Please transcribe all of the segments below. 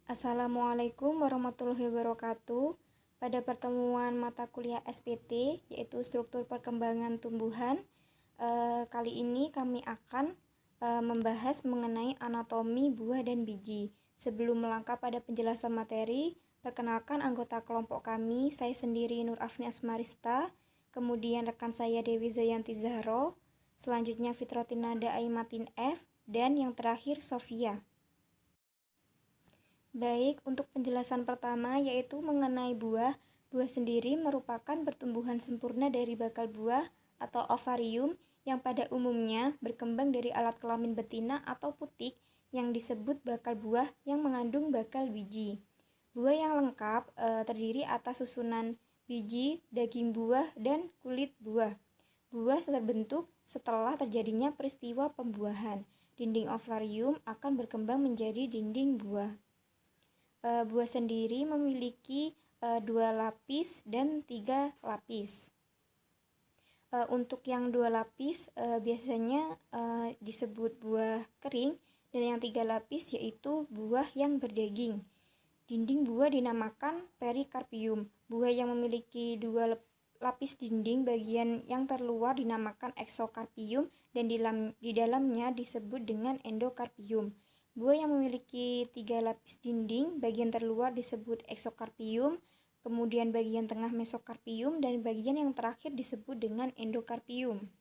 Assalamualaikum warahmatullahi wabarakatuh. Pada pertemuan mata kuliah SPT, yaitu Struktur Perkembangan Tumbuhan, kali ini kami akan membahas mengenai anatomi buah dan biji. Sebelum melangkah pada penjelasan materi, perkenalkan anggota kelompok kami, saya sendiri Nur Afni Asmarista, kemudian rekan saya Dewi Zayanti Zahro, selanjutnya Fitrotinada Aimatin F, dan yang terakhir Sofia. Baik, untuk penjelasan pertama yaitu mengenai buah. Buah sendiri merupakan pertumbuhan sempurna dari bakal buah atau ovarium yang pada umumnya berkembang dari alat kelamin betina atau putik yang disebut bakal buah yang mengandung bakal biji. Buah yang lengkap terdiri atas susunan biji, daging buah, dan kulit buah. Buah terbentuk setelah terjadinya peristiwa pembuahan. Dinding ovarium akan berkembang menjadi dinding buah. Buah sendiri memiliki 2 lapis dan 3 lapis. Untuk yang 2 lapis biasanya disebut buah kering, dan yang 3 lapis yaitu buah yang berdaging. Dinding buah dinamakan perikarpium. Buah yang memiliki 2 lapis dinding bagian yang terluar dinamakan eksokarpium, dan di dalamnya disebut dengan endokarpium. Buah yang memiliki 3 lapis dinding, bagian terluar disebut eksokarpium, kemudian bagian tengah mesokarpium, dan bagian yang terakhir disebut dengan endokarpium.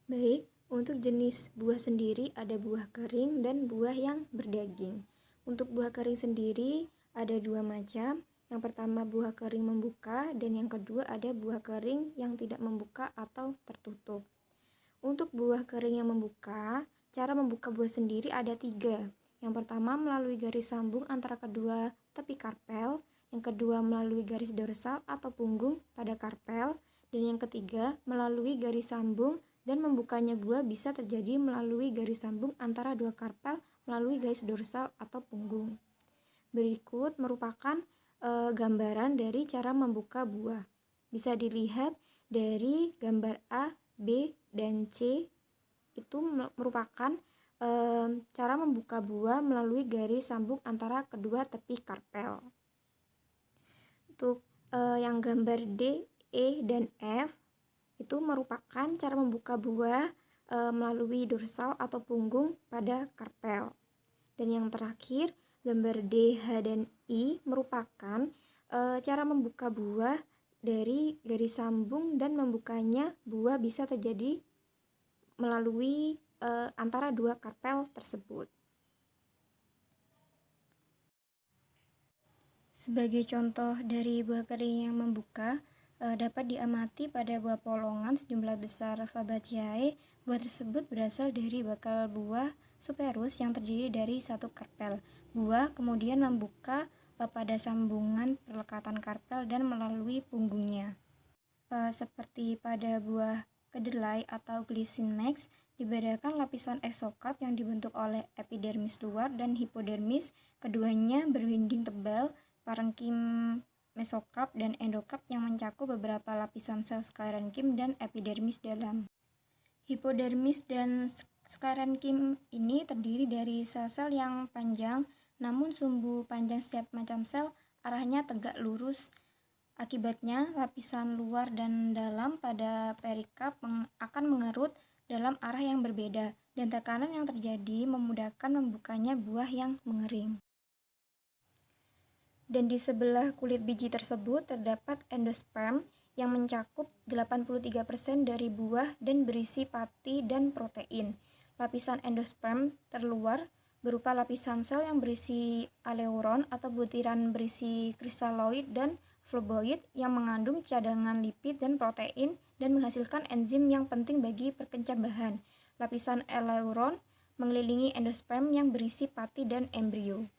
Baik, untuk jenis buah sendiri ada buah kering dan buah yang berdaging. Untuk buah kering sendiri ada 2 macam. Yang pertama buah kering membuka, dan yang kedua ada buah kering yang tidak membuka atau tertutup. Untuk buah kering yang membuka, cara membuka buah sendiri ada 3. Yang pertama melalui garis sambung antara kedua tepi karpel, yang kedua melalui garis dorsal atau punggung pada karpel, dan yang ketiga melalui garis sambung, dan membukanya buah bisa terjadi melalui garis sambung antara dua karpel melalui garis dorsal atau punggung. Berikut merupakan gambaran dari cara membuka buah. Bisa dilihat dari gambar A, B, dan C. Itu merupakan cara membuka buah melalui garis sambung antara kedua tepi karpel. Untuk yang gambar D, E, dan F itu merupakan cara membuka buah melalui dorsal atau punggung pada karpel. Dan yang terakhir gambar D, H, dan I merupakan cara membuka buah dari garis sambung, dan membukanya buah bisa terjadi melalui antara dua karpel tersebut. Sebagai contoh dari buah kering yang membuka, dapat diamati pada buah polongan sejumlah besar Fabaceae. Buah tersebut berasal dari bakal buah Superus yang terdiri dari satu karpel. Buah kemudian membuka pada sambungan perlekatan karpel dan melalui punggungnya. Seperti pada buah kedelai atau Glycinmax, dibedakan lapisan eksokarp yang dibentuk oleh epidermis luar dan hipodermis. Keduanya berdinding tebal, parenkim mesokarp dan endokarp yang mencakup beberapa lapisan sel sklerenkim dan epidermis dalam. Hipodermis dan sklerenkim ini terdiri dari sel-sel yang panjang, namun sumbu panjang setiap macam sel arahnya tegak lurus. Akibatnya, lapisan luar dan dalam pada perikarp akan mengerut dalam arah yang berbeda, dan tekanan yang terjadi memudahkan membukanya buah yang mengering. Dan di sebelah kulit biji tersebut terdapat endosperm yang mencakup 83% dari buah dan berisi pati dan protein. Lapisan endosperm terluar berupa lapisan sel yang berisi aleuron atau butiran berisi kristaloid dan flavonoid yang mengandung cadangan lipid dan protein dan menghasilkan enzim yang penting bagi perkencang bahan. Lapisan aleuron mengelilingi endosperm yang berisi pati dan embrio.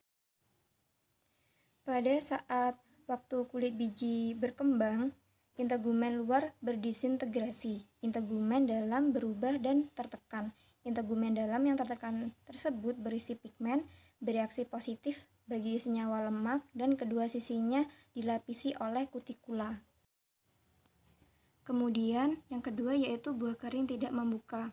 Pada saat waktu kulit biji berkembang, integumen luar berdisintegrasi, integumen dalam berubah dan tertekan. Integumen dalam yang tertekan tersebut berisi pigmen, bereaksi positif bagi senyawa lemak, dan kedua sisinya dilapisi oleh kutikula. Kemudian yang kedua yaitu buah kering tidak membuka.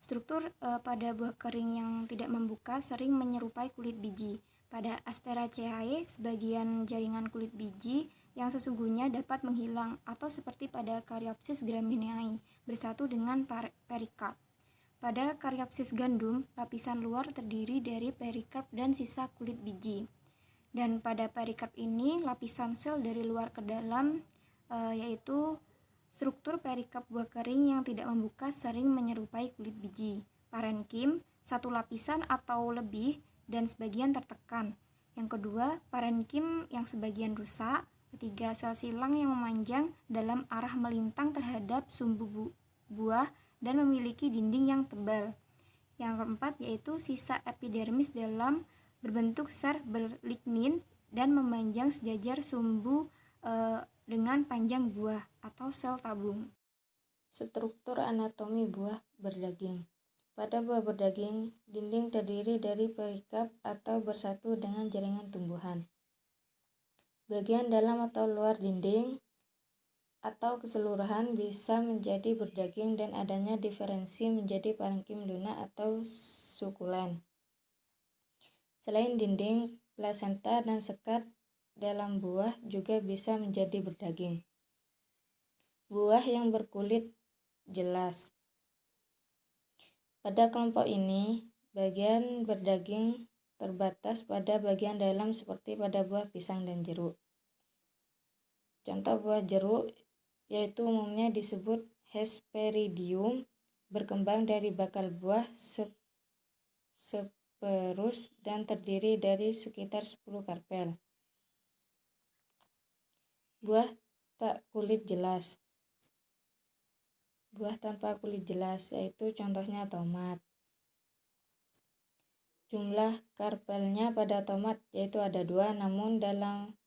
Struktur pada buah kering yang tidak membuka sering menyerupai kulit biji. Pada Asteraceae, sebagian jaringan kulit biji yang sesungguhnya dapat menghilang atau seperti pada Caryopsis gramineae bersatu dengan perikarp. Pada Caryopsis gandum, lapisan luar terdiri dari perikarp dan sisa kulit biji. Dan pada perikarp ini, lapisan sel dari luar ke dalam, yaitu struktur perikarp buah kering yang tidak membuka sering menyerupai kulit biji. Parenkim, satu lapisan atau lebih dan sebagian tertekan. Yang kedua, parenkim yang sebagian rusak. Ketiga, sel silang yang memanjang dalam arah melintang terhadap sumbu buah dan memiliki dinding yang tebal. Yang keempat yaitu sisa epidermis dalam berbentuk ser berlignin dan memanjang sejajar sumbu dengan panjang buah atau sel tabung. Struktur anatomi buah berdaging. Pada buah berdaging, dinding terdiri dari perikarp atau bersatu dengan jaringan tumbuhan. Bagian dalam atau luar dinding atau keseluruhan bisa menjadi berdaging dan adanya diferensi menjadi parenkim lunak atau sukulen. Selain dinding, plasenta dan sekat dalam buah juga bisa menjadi berdaging. Buah yang berkulit jelas. Pada kelompok ini, bagian berdaging terbatas pada bagian dalam seperti pada buah pisang dan jeruk. Contoh buah jeruk yaitu umumnya disebut Hesperidium, berkembang dari bakal buah seperus dan terdiri dari sekitar 10 karpel. Buah tak kulit jelas. Buah tanpa kulit jelas yaitu contohnya tomat. Jumlah karpelnya pada tomat yaitu ada 2, namun dalam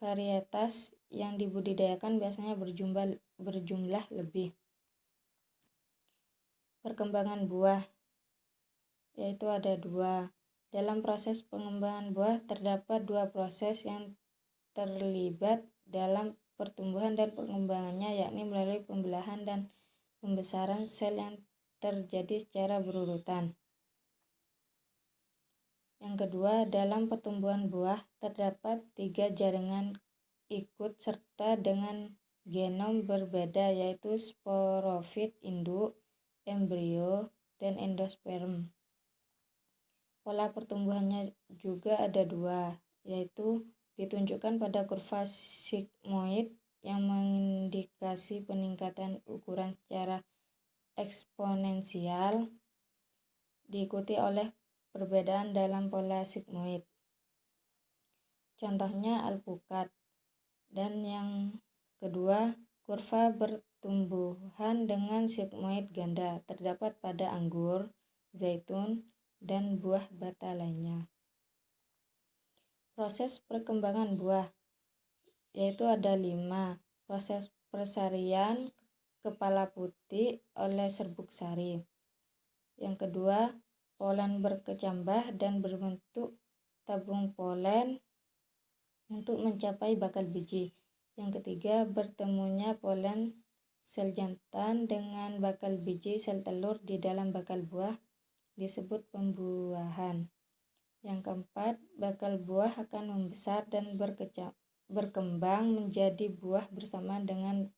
varietas yang dibudidayakan biasanya berjumlah lebih. Perkembangan buah yaitu ada 2. Dalam proses pengembangan buah terdapat 2 proses yang terlibat dalam pertumbuhan dan pengembangannya, yakni melalui pembelahan dan pembesaran sel yang terjadi secara berurutan. Yang kedua, dalam pertumbuhan buah terdapat 3 jaringan ikut serta dengan genom berbeda, yaitu sporofit induk, embrio, dan endosperm. Pola pertumbuhannya juga ada 2, yaitu ditunjukkan pada kurva sigmoid yang mengindikasi peningkatan ukuran secara eksponensial, diikuti oleh perbedaan dalam pola sigmoid. Contohnya alpukat. Dan yang kedua, kurva pertumbuhan dengan sigmoid ganda terdapat pada anggur, zaitun, dan buah bata lainnya. Proses perkembangan buah yaitu ada 5. Proses persarian kepala putih oleh serbuk sari. Yang kedua, polen berkecambah dan berbentuk tabung polen untuk mencapai bakal biji. Yang ketiga, bertemunya polen sel jantan dengan bakal biji sel telur di dalam bakal buah disebut pembuahan. Yang keempat, bakal buah akan membesar dan berkembang menjadi buah bersama dengan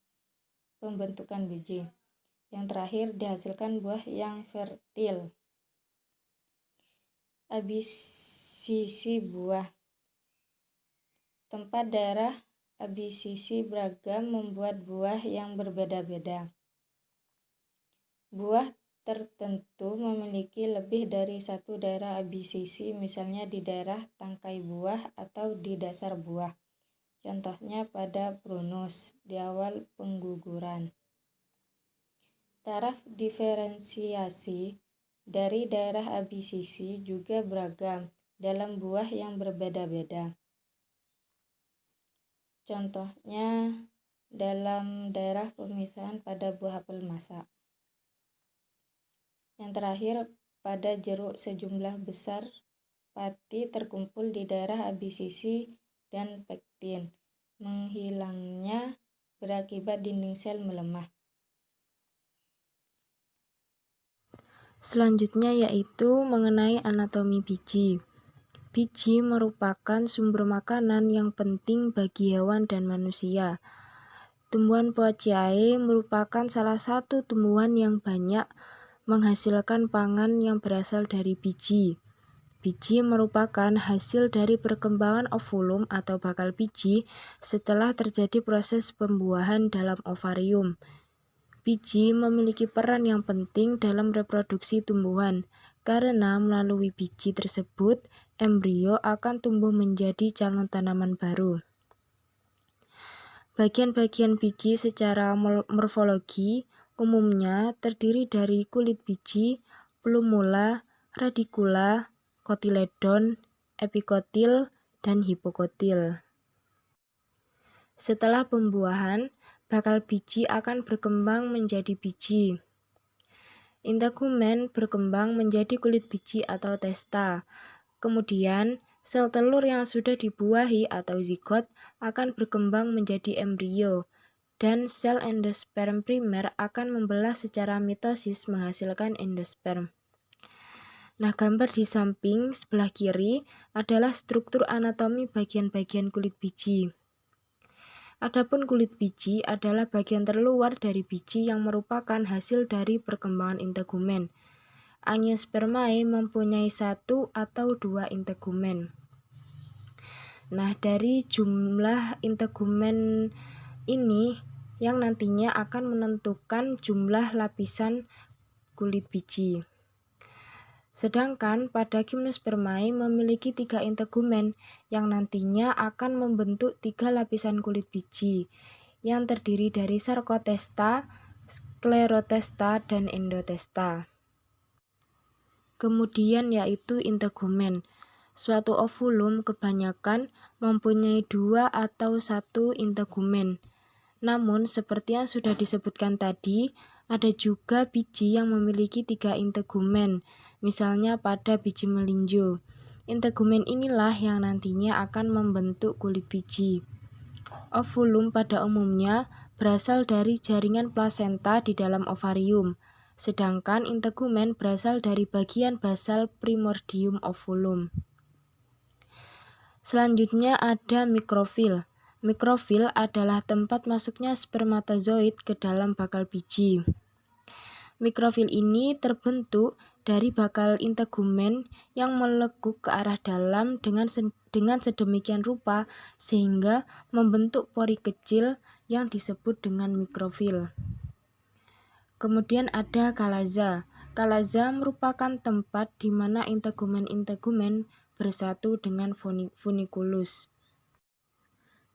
pembentukan biji. Yang terakhir, dihasilkan buah yang fertil. Absisi buah. Tempat daerah absisi beragam membuat buah yang berbeda-beda. Buah tertentu memiliki lebih dari satu daerah absisi, misalnya di daerah tangkai buah atau di dasar buah. Contohnya pada prunus di awal pengguguran. Taraf diferensiasi dari daerah absisi juga beragam dalam buah yang berbeda-beda. Contohnya dalam daerah pemisahan pada buah apel masak. Yang terakhir, pada jeruk sejumlah besar pati terkumpul di daerah absisi dan pektin. Menghilangnya berakibat dinding sel melemah. Selanjutnya yaitu mengenai anatomi biji. Biji merupakan sumber makanan yang penting bagi hewan dan manusia. Tumbuhan Poaceae merupakan salah satu tumbuhan yang banyak menghasilkan pangan yang berasal dari biji. Biji merupakan hasil dari perkembangan ovulum atau bakal biji setelah terjadi proses pembuahan dalam ovarium. Biji memiliki peran yang penting dalam reproduksi tumbuhan, karena melalui biji tersebut, embrio akan tumbuh menjadi calon tanaman baru. Bagian-bagian biji secara morfologi umumnya terdiri dari kulit biji, plumula, radikula, kotiledon, epikotil, dan hipokotil. Setelah pembuahan, bakal biji akan berkembang menjadi biji. Integumen berkembang menjadi kulit biji atau testa. Kemudian, sel telur yang sudah dibuahi atau zigot akan berkembang menjadi embrio, dan sel endosperm primer akan membelah secara mitosis menghasilkan endosperm. Nah, gambar di samping sebelah kiri adalah struktur anatomi bagian-bagian kulit biji. Adapun kulit biji adalah bagian terluar dari biji yang merupakan hasil dari perkembangan integumen. Angiospermae mempunyai 1 atau 2 integumen. Nah, dari jumlah integumen ini yang nantinya akan menentukan jumlah lapisan kulit biji. Sedangkan pada Gymnospermae memiliki 3 integumen yang nantinya akan membentuk 3 lapisan kulit biji yang terdiri dari sarkotesta, sklerotesta, dan endotesta. Kemudian yaitu integumen. Suatu ovulum kebanyakan mempunyai 2 atau 1 integumen. Namun seperti yang sudah disebutkan tadi, ada juga biji yang memiliki 3 integumen, misalnya pada biji melinjo. Integumen inilah yang nantinya akan membentuk kulit biji. Ovulum pada umumnya berasal dari jaringan plasenta di dalam ovarium, sedangkan integumen berasal dari bagian basal primordium ovulum. Selanjutnya ada mikrofil. Mikrofil adalah tempat masuknya spermatozoid ke dalam bakal biji. Mikrofil ini terbentuk dari bakal integumen yang melekuk ke arah dalam dengan sedemikian rupa sehingga membentuk pori kecil yang disebut dengan mikrofil. Kemudian ada kalaza. Kalaza merupakan tempat di mana integumen-integumen bersatu dengan funiculus.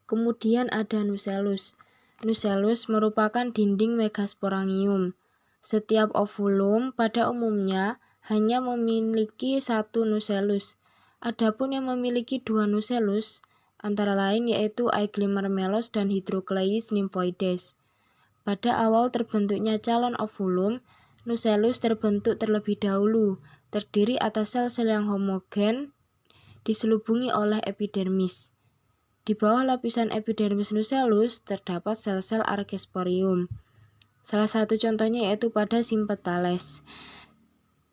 Kemudian ada nucellus. Nucellus merupakan dinding megasporangium. Setiap ovulum pada umumnya hanya memiliki 1 nucellus. Adapun yang memiliki 2 nucellus antara lain yaitu Aiglemer melos dan Hydrocleis nymphoides. Pada awal terbentuknya calon ovulum, nucellus terbentuk terlebih dahulu, terdiri atas sel-sel yang homogen diselubungi oleh epidermis. Di bawah lapisan epidermis nucellus terdapat sel-sel archesporium. Salah satu contohnya yaitu pada Sympetales.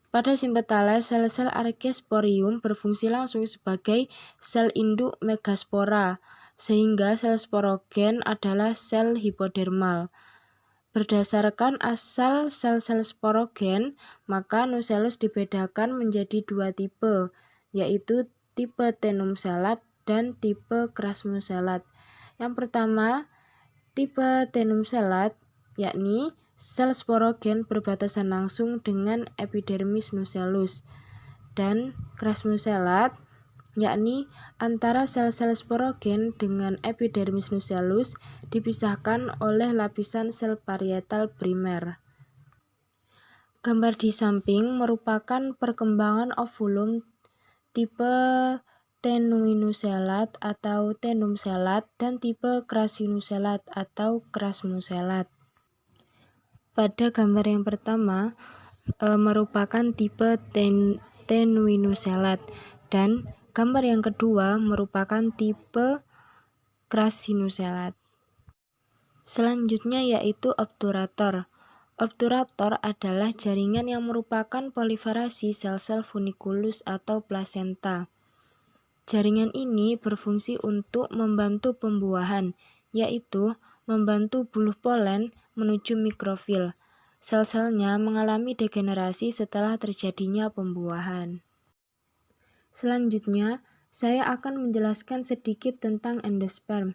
Pada Sympetales, sel-sel archesporium berfungsi langsung sebagai sel induk megaspora, sehingga sel sporogen adalah sel hipodermal. Berdasarkan asal sel-sel sporogen, maka nucellus dibedakan menjadi 2 tipe, yaitu tipe tenum-selat dan tipe krasmus-selat. Yang pertama, tipe tenum-selat, yakni sel sporogen berbatasan langsung dengan epidermis nucellus, dan krasmus-selat, yakni antara sel-sel sporogen dengan epidermis nucellus dipisahkan oleh lapisan sel parietal primer. Gambar di samping merupakan perkembangan ovulum tipe tenuinuselat atau tenum-selat dan tipe krasinuselat atau krasmus-selat. Pada gambar yang pertama merupakan tipe tenuinuselat dan gambar yang kedua merupakan tipe krasinuselat. Selanjutnya yaitu obturator. Obturator adalah jaringan yang merupakan proliferasi sel-sel funiculus atau plasenta. Jaringan ini berfungsi untuk membantu pembuahan, yaitu membantu buluh polen menuju mikrofil. Sel-selnya mengalami degenerasi setelah terjadinya pembuahan. Selanjutnya, saya akan menjelaskan sedikit tentang endosperm.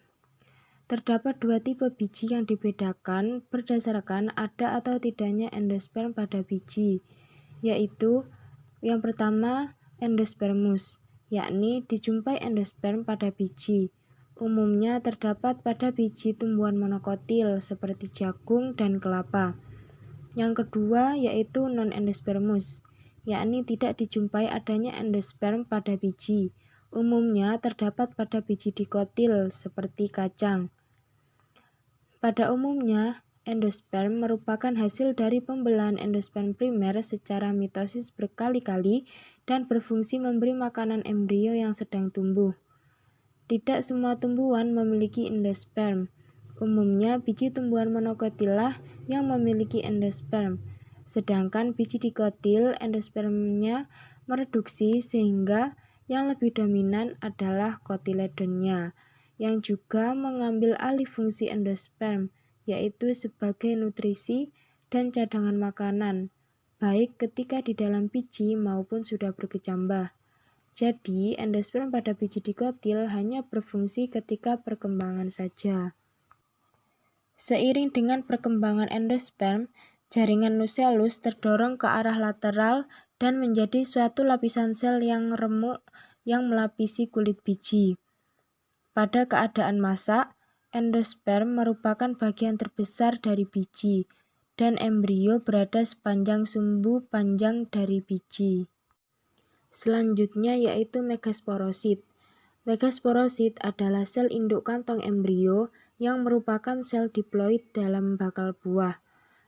Terdapat dua tipe biji yang dibedakan berdasarkan ada atau tidaknya endosperm pada biji, yaitu yang pertama endospermus, yakni dijumpai endosperm pada biji. Umumnya terdapat pada biji tumbuhan monokotil seperti jagung dan kelapa. Yang kedua yaitu non-endospermus, yakni tidak dijumpai adanya endosperm pada biji. Umumnya terdapat pada biji dikotil seperti kacang. Pada umumnya, endosperm merupakan hasil dari pembelahan endosperm primer secara mitosis berkali-kali dan berfungsi memberi makanan embrio yang sedang tumbuh. Tidak semua tumbuhan memiliki endosperm. Umumnya, biji tumbuhan monokotil yang memiliki endosperm, sedangkan biji dikotil endospermnya mereduksi sehingga yang lebih dominan adalah kotiledonnya, yang juga mengambil alih fungsi endosperm, yaitu sebagai nutrisi dan cadangan makanan, baik ketika di dalam biji maupun sudah berkecambah. Jadi, endosperm pada biji dikotil hanya berfungsi ketika perkembangan saja. Seiring dengan perkembangan endosperm, jaringan nucellus terdorong ke arah lateral dan menjadi suatu lapisan sel yang remuk yang melapisi kulit biji. Pada keadaan masak, endosperm merupakan bagian terbesar dari biji, dan embrio berada sepanjang sumbu panjang dari biji. Selanjutnya yaitu megasporosit. Megasporosit adalah sel induk kantong embrio yang merupakan sel diploid dalam bakal buah.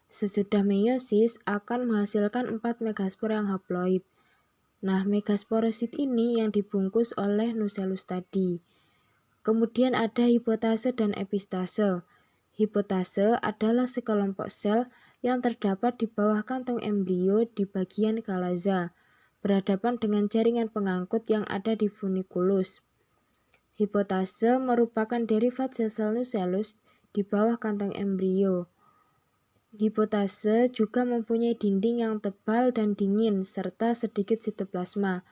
Sesudah meiosis akan menghasilkan 4 megaspor yang haploid. Nah, megasporosit ini yang dibungkus oleh nucellus tadi. Kemudian ada hipotase dan epistase. Hipotase adalah sekelompok sel yang terdapat di bawah kantong embrio di bagian kalaza, berhadapan dengan jaringan pengangkut yang ada di funiculus. Hipotase merupakan derivat sel-sel nucellus di bawah kantong embrio. Hipotase juga mempunyai dinding yang tebal dan dingin serta sedikit sitoplasma.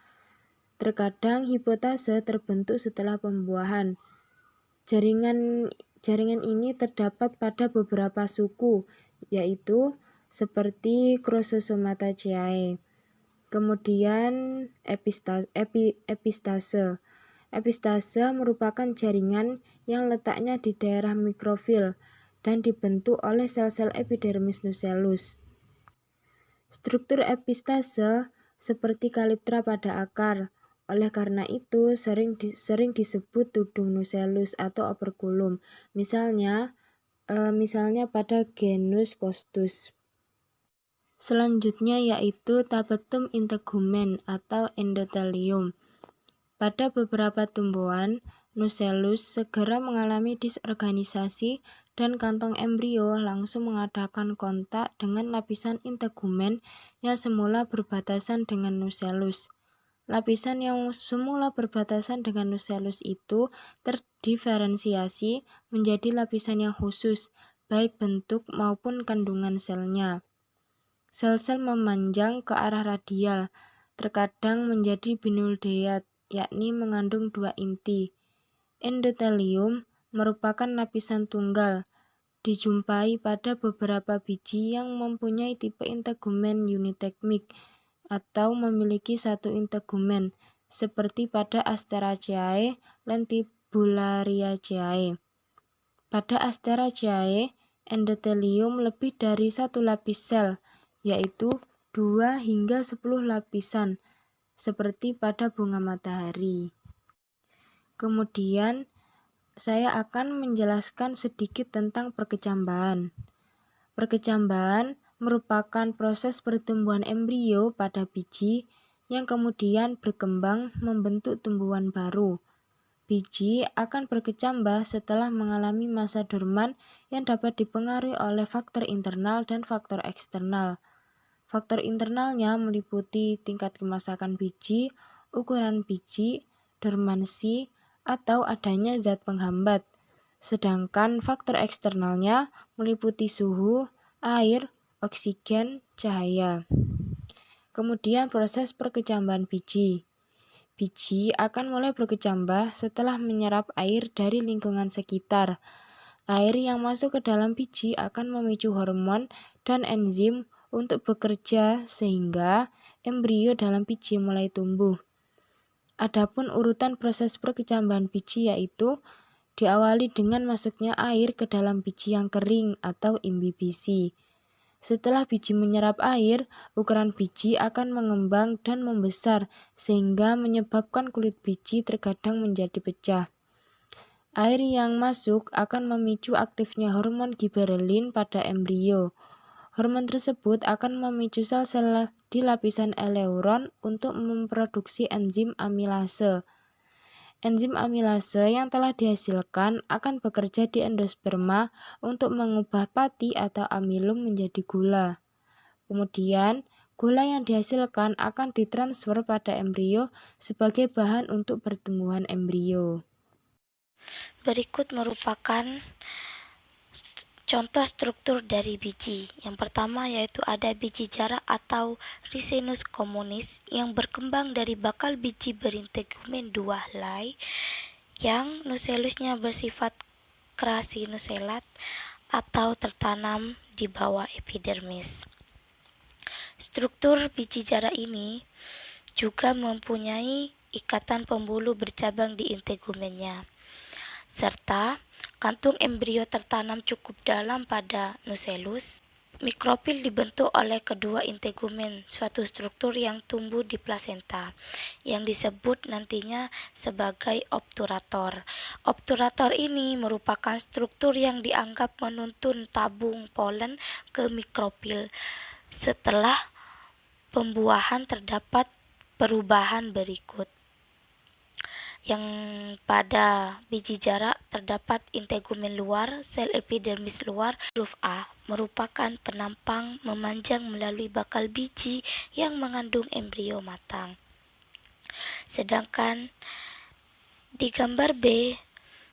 Terkadang hipotase terbentuk setelah pembuahan. Jaringan ini terdapat pada beberapa suku, yaitu seperti Crossosomataceae. Kemudian epistase. Epistase merupakan jaringan yang letaknya di daerah mikrofil dan dibentuk oleh sel-sel epidermis nucellus. Struktur epistase seperti kaliptra pada akar. Oleh karena itu, sering disebut tudung nucellus atau operculum. Misalnya pada genus Costus. Selanjutnya yaitu tapetum integumen atau endotelium. Pada beberapa tumbuhan, nucellus segera mengalami disorganisasi dan kantong embrio langsung mengadakan kontak dengan lapisan integumen yang semula berbatasan dengan nucellus. Lapisan yang semula berbatasan dengan nucellus itu terdiferensiasi menjadi lapisan yang khusus, baik bentuk maupun kandungan selnya. Sel-sel memanjang ke arah radial, terkadang menjadi binucleat, yakni mengandung 2 inti. Endotelium merupakan lapisan tunggal, dijumpai pada beberapa biji yang mempunyai tipe integumen unitekmik atau memiliki satu integumen, seperti pada Asteraceae lentibulariaceae. Pada Asteraceae, endotelium lebih dari satu lapis sel, yaitu 2 hingga 10 lapisan, seperti pada bunga matahari. Kemudian, saya akan menjelaskan sedikit tentang perkecambahan. Perkecambahan merupakan proses pertumbuhan embrio pada biji yang kemudian berkembang membentuk tumbuhan baru. Biji akan berkecambah setelah mengalami masa dorman yang dapat dipengaruhi oleh faktor internal dan faktor eksternal. Faktor internalnya meliputi tingkat kemasakan biji, ukuran biji, dormansi, atau adanya zat penghambat. Sedangkan faktor eksternalnya meliputi suhu, air, oksigen, cahaya. Kemudian proses perkecambahan biji. Biji akan mulai berkecambah setelah menyerap air dari lingkungan sekitar. Air yang masuk ke dalam biji akan memicu hormon dan enzim untuk bekerja sehingga embrio dalam biji mulai tumbuh. Adapun urutan proses perkecambahan biji yaitu diawali dengan masuknya air ke dalam biji yang kering atau imbibisi. Setelah biji menyerap air, ukuran biji akan mengembang dan membesar sehingga menyebabkan kulit biji terkadang menjadi pecah. Air yang masuk akan memicu aktifnya hormon giberelin pada embrio. Hormon tersebut akan memicu sel-sel di lapisan eleuron untuk memproduksi enzim amilase. Enzim amilase yang telah dihasilkan akan bekerja di endosperma untuk mengubah pati atau amilum menjadi gula. Kemudian, gula yang dihasilkan akan ditransfer pada embrio sebagai bahan untuk pertumbuhan embrio. Berikut merupakan contoh struktur dari biji. Yang pertama yaitu ada biji jarak atau Ricinus communis yang berkembang dari bakal biji berintegumen 2 helai yang nucleusnya bersifat crasinuselat atau tertanam di bawah epidermis. Struktur biji jarak ini juga mempunyai ikatan pembuluh bercabang di integumennya, serta kantung embrio tertanam cukup dalam pada nucleus. Mikrofil dibentuk oleh kedua integumen, suatu struktur yang tumbuh di plasenta, yang disebut nantinya sebagai obturator. Obturator ini merupakan struktur yang dianggap menuntun tabung polen ke mikrofil. Setelah pembuahan terdapat perubahan berikut. Yang pada biji jarak terdapat integumen luar, sel epidermis luar, huruf A, merupakan penampang memanjang melalui bakal biji yang mengandung embrio matang. Sedangkan di gambar B,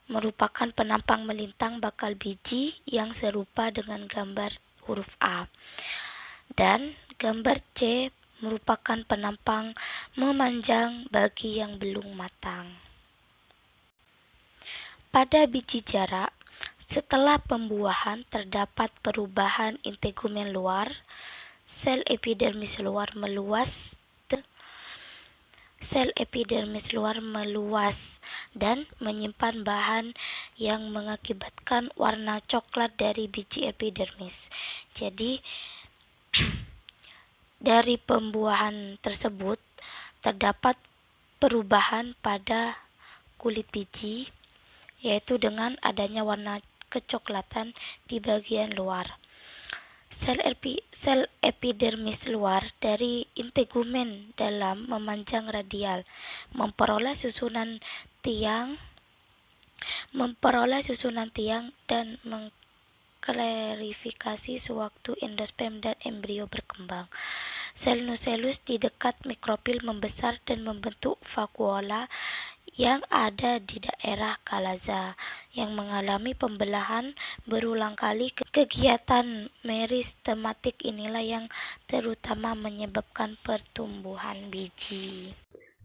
merupakan penampang melintang bakal biji yang serupa dengan gambar huruf A. Dan gambar C merupakan penampang memanjang bagi yang belum matang. Pada biji jarak, setelah pembuahan terdapat perubahan integumen luar, sel epidermis luar meluas dan menyimpan bahan yang mengakibatkan warna coklat dari biji epidermis. Jadi dari pembuahan tersebut terdapat perubahan pada kulit biji, yaitu dengan adanya warna kecoklatan di bagian luar. Sel epidermis luar dari integumen dalam memanjang radial, memperoleh susunan tiang dan mengklarifikasi sewaktu endosperm dan embrio berkembang. Sel nucleus di dekat mikrofil membesar dan membentuk vakuola yang ada di daerah kalaza yang mengalami pembelahan berulang kali. Kegiatan meristematik inilah yang terutama menyebabkan pertumbuhan biji.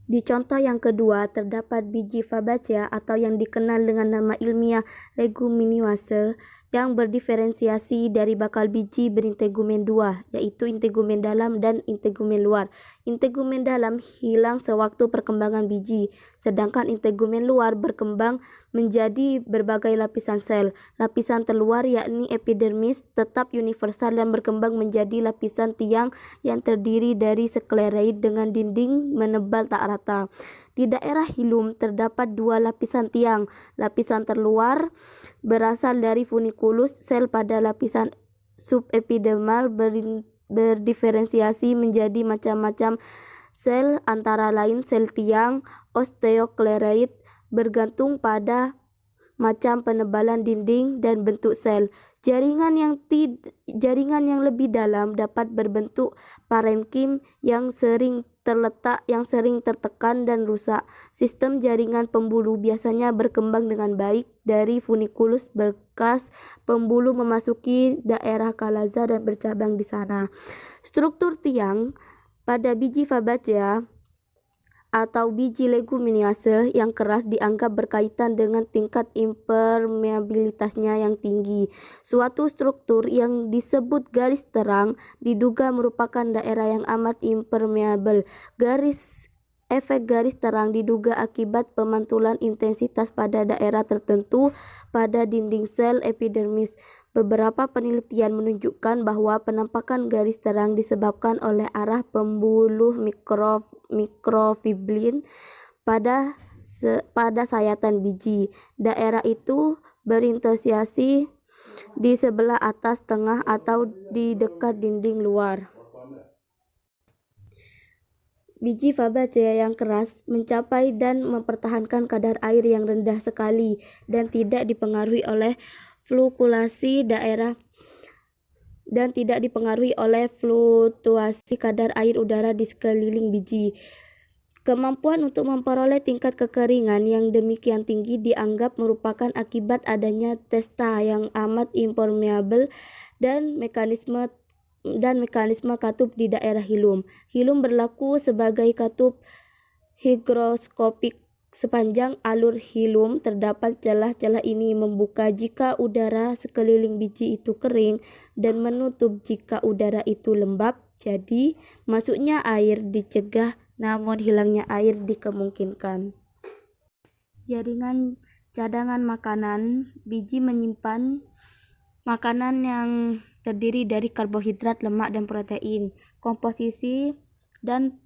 Di contoh yang kedua, terdapat biji Fabaceae atau yang dikenal dengan nama ilmiah Leguminosae yang berdiferensiasi dari bakal biji berintegumen 2, yaitu integumen dalam dan integumen luar. Integumen dalam hilang sewaktu perkembangan biji, sedangkan integumen luar berkembang menjadi berbagai lapisan sel. Lapisan terluar yakni epidermis tetap universal dan berkembang menjadi lapisan tiang yang terdiri dari skleroid dengan dinding menebal tak rata. Di daerah hilum terdapat dua lapisan tiang. Lapisan terluar berasal dari funikulus sel pada lapisan subepidermal berdiferensiasi menjadi macam-macam sel antara lain sel tiang, osteokleroid bergantung pada macam penebalan dinding dan bentuk sel. Jaringan yang lebih dalam dapat berbentuk parenkim yang sering tertekan dan rusak. Sistem jaringan pembuluh biasanya berkembang dengan baik dari funikulus bekas pembuluh memasuki daerah kalaza dan bercabang di sana. Struktur tiang pada biji Fabaceae atau biji leguminosa yang keras dianggap berkaitan dengan tingkat impermeabilitasnya yang tinggi. Suatu struktur yang disebut garis terang diduga merupakan daerah yang amat impermeable. Efek garis terang diduga akibat pemantulan intensitas pada daerah tertentu pada dinding sel epidermis. Beberapa penelitian menunjukkan bahwa penampakan garis terang disebabkan oleh arah pembuluh mikrofibril pada sayatan biji. Daerah itu berinteraksi di sebelah atas, tengah, atau di dekat dinding luar. Biji Fabaceae yang keras mencapai dan mempertahankan kadar air yang rendah sekali dan tidak dipengaruhi oleh fluktuasi kadar air udara di sekeliling biji. Kemampuan untuk memperoleh tingkat kekeringan yang demikian tinggi dianggap merupakan akibat adanya testa yang amat impermeable dan mekanisme katup di daerah hilum. Hilum berlaku sebagai katup higroskopik. Sepanjang alur hilum terdapat celah-celah ini membuka jika udara sekeliling biji itu kering dan menutup jika udara itu lembab. Jadi, masuknya air dicegah namun hilangnya air dikemungkinkan. Jaringan cadangan makanan. Biji menyimpan makanan yang terdiri dari karbohidrat, lemak, dan protein. Komposisi dan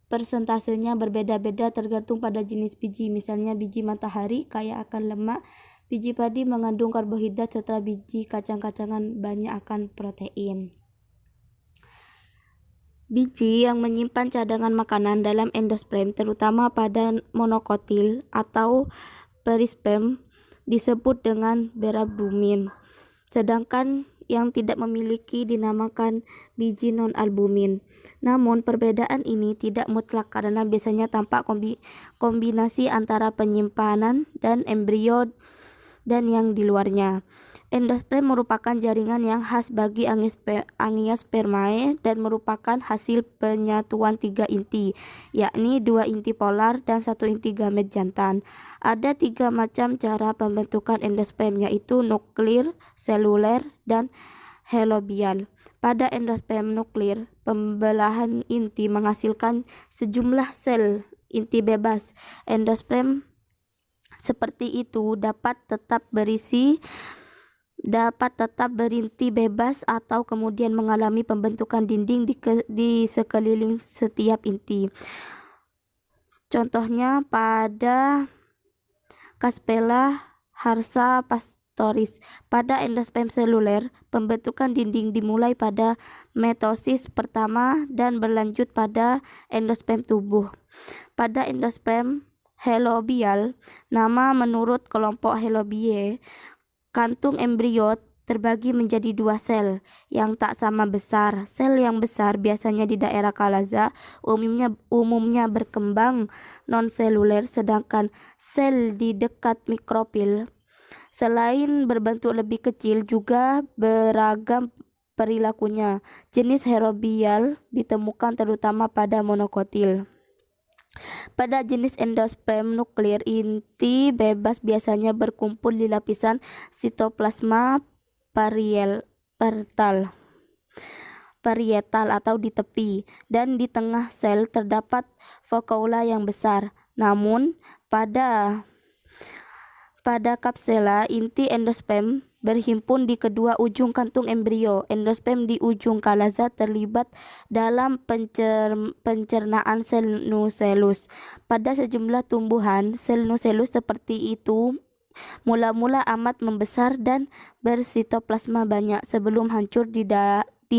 persentasenya berbeda-beda tergantung pada jenis biji. Misalnya biji matahari kaya akan lemak, biji padi mengandung karbohidrat, setelah biji kacang-kacangan banyak akan protein. Biji yang menyimpan cadangan makanan dalam endosperm, terutama pada monokotil atau perisperm, disebut dengan beralbumin. Sedangkan yang tidak memiliki dinamakan biji non-albumin. Namun perbedaan ini tidak mutlak karena biasanya tampak kombinasi antara penyimpanan dan embrio dan yang di luarnya. Endosperm merupakan jaringan yang khas bagi angiospermae dan merupakan hasil penyatuan 3 inti, yakni 2 inti polar dan 1 inti gamet jantan. Ada 3 macam cara pembentukan endosperm, yaitu nuklir, seluler, dan helobial. Pada endosperm nuklir, pembelahan inti menghasilkan sejumlah sel inti bebas. Endosperm seperti itu dapat tetap berinti bebas atau kemudian mengalami pembentukan dinding di sekeliling setiap inti. Contohnya pada Caspella harsa pastoris. Pada endosperm seluler, pembentukan dinding dimulai pada metosis pertama dan berlanjut pada endosperm tubuh. Pada endosperm helobial, nama menurut kelompok Helobiae, kantung embrio terbagi menjadi 2 sel yang tak sama besar. Sel yang besar biasanya di daerah kalaza umumnya berkembang non-seluler, sedangkan sel di dekat mikropil selain berbentuk lebih kecil juga beragam perilakunya. Jenis helobial ditemukan terutama pada monokotil. Pada jenis endosperm nuklir, inti bebas biasanya berkumpul di lapisan sitoplasma parietal atau di tepi, dan di tengah sel terdapat vakuola yang besar. Namun pada kapsela, inti endosperm berhimpun di kedua ujung kantung embrio. Endosperm di ujung kalaza terlibat dalam pencernaan sel nucellus. Pada sejumlah tumbuhan, sel nucellus seperti itu mula-mula amat membesar dan bersitoplasma banyak sebelum hancur di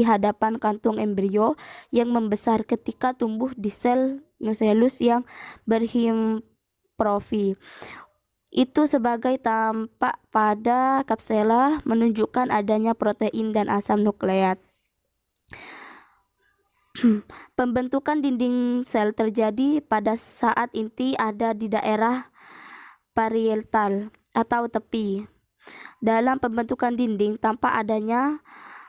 hadapan kantung embrio yang membesar ketika tumbuh di sel nucellus yang berhimprofi. itu sebagai tampak pada kapsela menunjukkan adanya protein dan asam nukleat. Pembentukan dinding sel terjadi pada saat inti ada di daerah parietal atau tepi. Dalam pembentukan dinding tampak adanya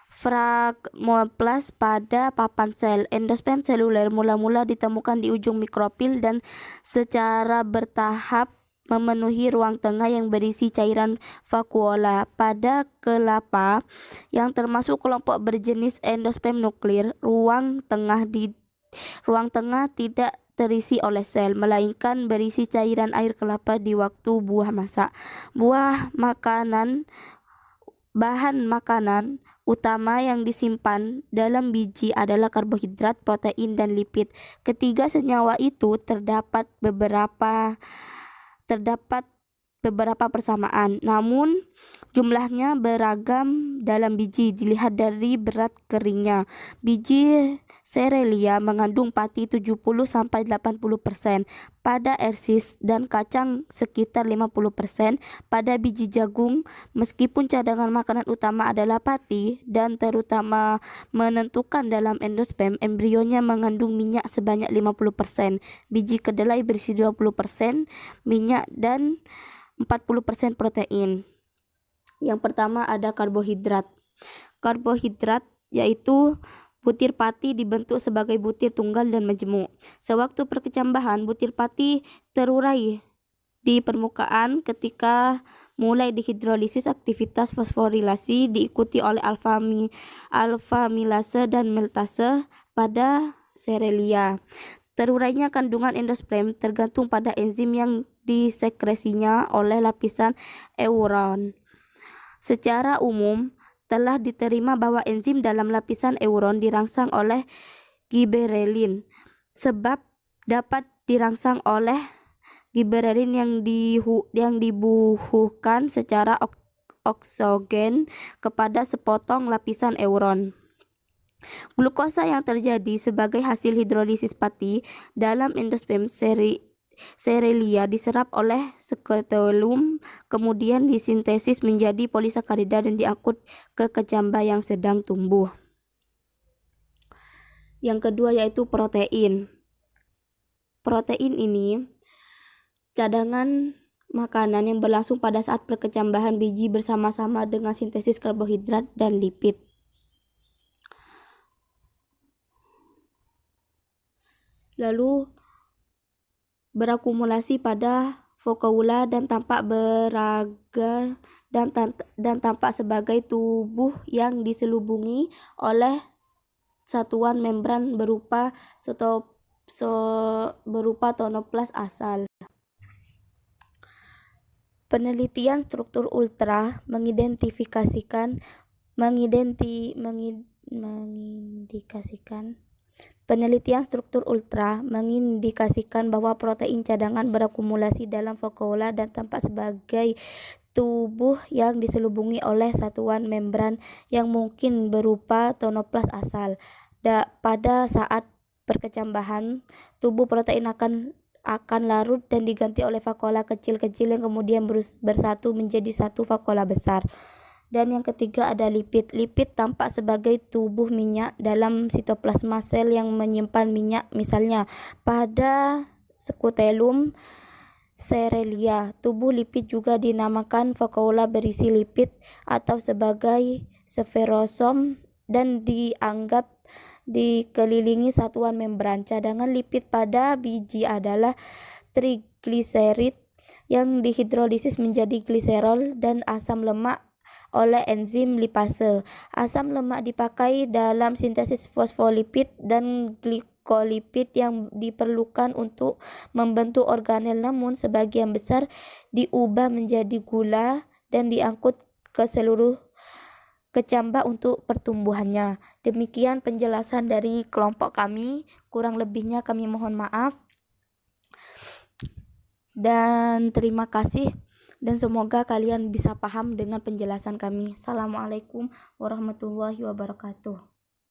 fragmoplas pada papan sel. Endosperm seluler mula-mula ditemukan di ujung mikrofil dan secara bertahap memenuhi ruang tengah yang berisi cairan vakuola. Pada kelapa yang termasuk kelompok berjenis endosperm nuklir, ruang tengah tidak terisi oleh sel, melainkan berisi cairan air kelapa di waktu buah masak. Bahan makanan utama yang disimpan dalam biji adalah karbohidrat, protein, dan lipid. Ketiga senyawa itu terdapat beberapa persamaan, namun jumlahnya beragam dalam biji dilihat dari berat keringnya. Biji serelia mengandung pati 70-80%, pada ersis dan kacang sekitar 50%, pada biji jagung. Meskipun cadangan makanan utama adalah pati dan terutama menentukan dalam endosperm, embrionya mengandung minyak sebanyak 50%, biji kedelai berisi 20% minyak dan 40% protein. Yang pertama ada karbohidrat. Karbohidrat yaitu butir pati dibentuk sebagai butir tunggal dan majemuk. Sewaktu perkecambahan, butir pati terurai di permukaan. Ketika mulai dihidrolisis, aktivitas fosforilasi diikuti oleh alfa-milase dan meltase pada serelia. Terurainya kandungan endosperm tergantung pada enzim yang disekresinya oleh lapisan euron. Secara umum, telah diterima bahwa enzim dalam lapisan euron dirangsang oleh giberelin, sebab dapat dirangsang oleh giberelin yang dibubuhkan secara oksogen kepada sepotong lapisan euron. Glukosa yang terjadi sebagai hasil hidrolisis pati dalam endosperm serelia diserap oleh skeleton, kemudian disintesis menjadi polisakarida dan diangkut ke kecambah yang sedang tumbuh. Yang kedua yaitu protein. Protein ini cadangan makanan yang berlangsung pada saat perkecambahan biji bersama-sama dengan sintesis karbohidrat dan lipid. Lalu berakumulasi pada vakuola dan tampak beraga dan tampak sebagai tubuh yang diselubungi oleh satuan membran berupa tonoplas asal. Penelitian struktur ultra mengindikasikan bahwa protein cadangan berakumulasi dalam vakuola dan tampak sebagai tubuh yang diselubungi oleh satuan membran yang mungkin berupa tonoplas asal. Pada saat perkecambahan, tubuh protein akan larut dan diganti oleh vakuola kecil-kecil yang kemudian bersatu menjadi satu vakuola besar. Dan yang ketiga ada lipid. Lipid tampak sebagai tubuh minyak dalam sitoplasma sel yang menyimpan minyak, misalnya pada skutelum serelia. Tubuh lipid juga dinamakan vakuola berisi lipid atau sebagai sferosom dan dianggap dikelilingi satuan membran. Cadangan lipid pada biji adalah trigliserid yang dihidrolisis menjadi gliserol dan asam lemak oleh enzim lipase. Asam lemak dipakai dalam sintesis fosfolipid dan glikolipid yang diperlukan untuk membentuk organel, namun sebagian besar diubah menjadi gula dan diangkut ke seluruh kecambah untuk pertumbuhannya. Demikian penjelasan dari kelompok kami. Kurang lebihnya kami mohon maaf. Dan terima kasih. Dan semoga kalian bisa paham dengan penjelasan kami. Assalamualaikum warahmatullahi wabarakatuh.